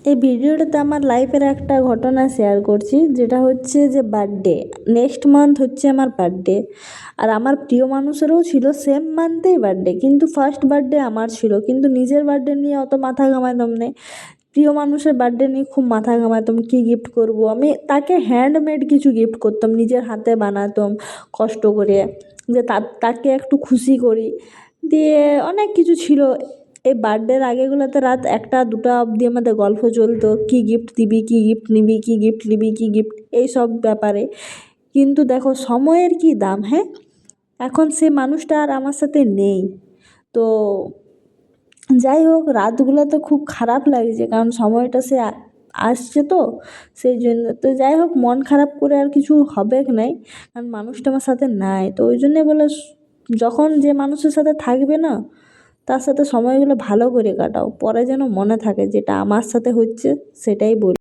এই ভিডিওটাতে আমার লাইফের একটা ঘটনা শেয়ার করছি, যেটা হচ্ছে যে বার্থডে। নেক্সট মান্থ হচ্ছে আমার বার্থডে, আর আমার প্রিয় মানুষেরও ছিল সেম মান্থেই বার্থডে, কিন্তু ফার্স্ট বার্থডে আমার ছিল। কিন্তু নিজের বার্থডে নিয়ে অত মাথা ঘামাতাম না, প্রিয় মানুষের বার্থডে নিয়ে খুব মাথা ঘামাতাম, কী গিফট করব। আমি তাকে হ্যান্ডমেড কিছু গিফট করতাম, নিজের হাতে বানাতাম কষ্ট করে, যে তাকে একটু খুশি করি। দিয়ে অনেক কিছু ছিল। এই বার্থডের আগেগুলোতে রাত 1টা 2টা অবধি আমাদের গল্প চলতো, কী গিফট দিবি, কী গিফট নিবি, কী গিফট নিবি, কী গিফট, এইসব ব্যাপারে। কিন্তু দেখো সময়ের কী দাম, হ্যাঁ। এখন সে মানুষটা আর আমার সাথে নেই। তো যাই হোক, রাতগুলোতে খুব খারাপ লাগছে, কারণ সময়টা সে আসছে, তো সেই জন্য। তো যাই হোক, মন খারাপ করে আর কিছু হবে নাই, কারণ মানুষটা আমার সাথে নাই। তো ওই জন্যে বলে, যখন যে মানুষের সাথে থাকবে না, তার সাথে সময়গুলো ভালো করে কাটাও, পরে যেন মনে থাকে যেটা আমার সাথে হচ্ছে, সেটাই বলি।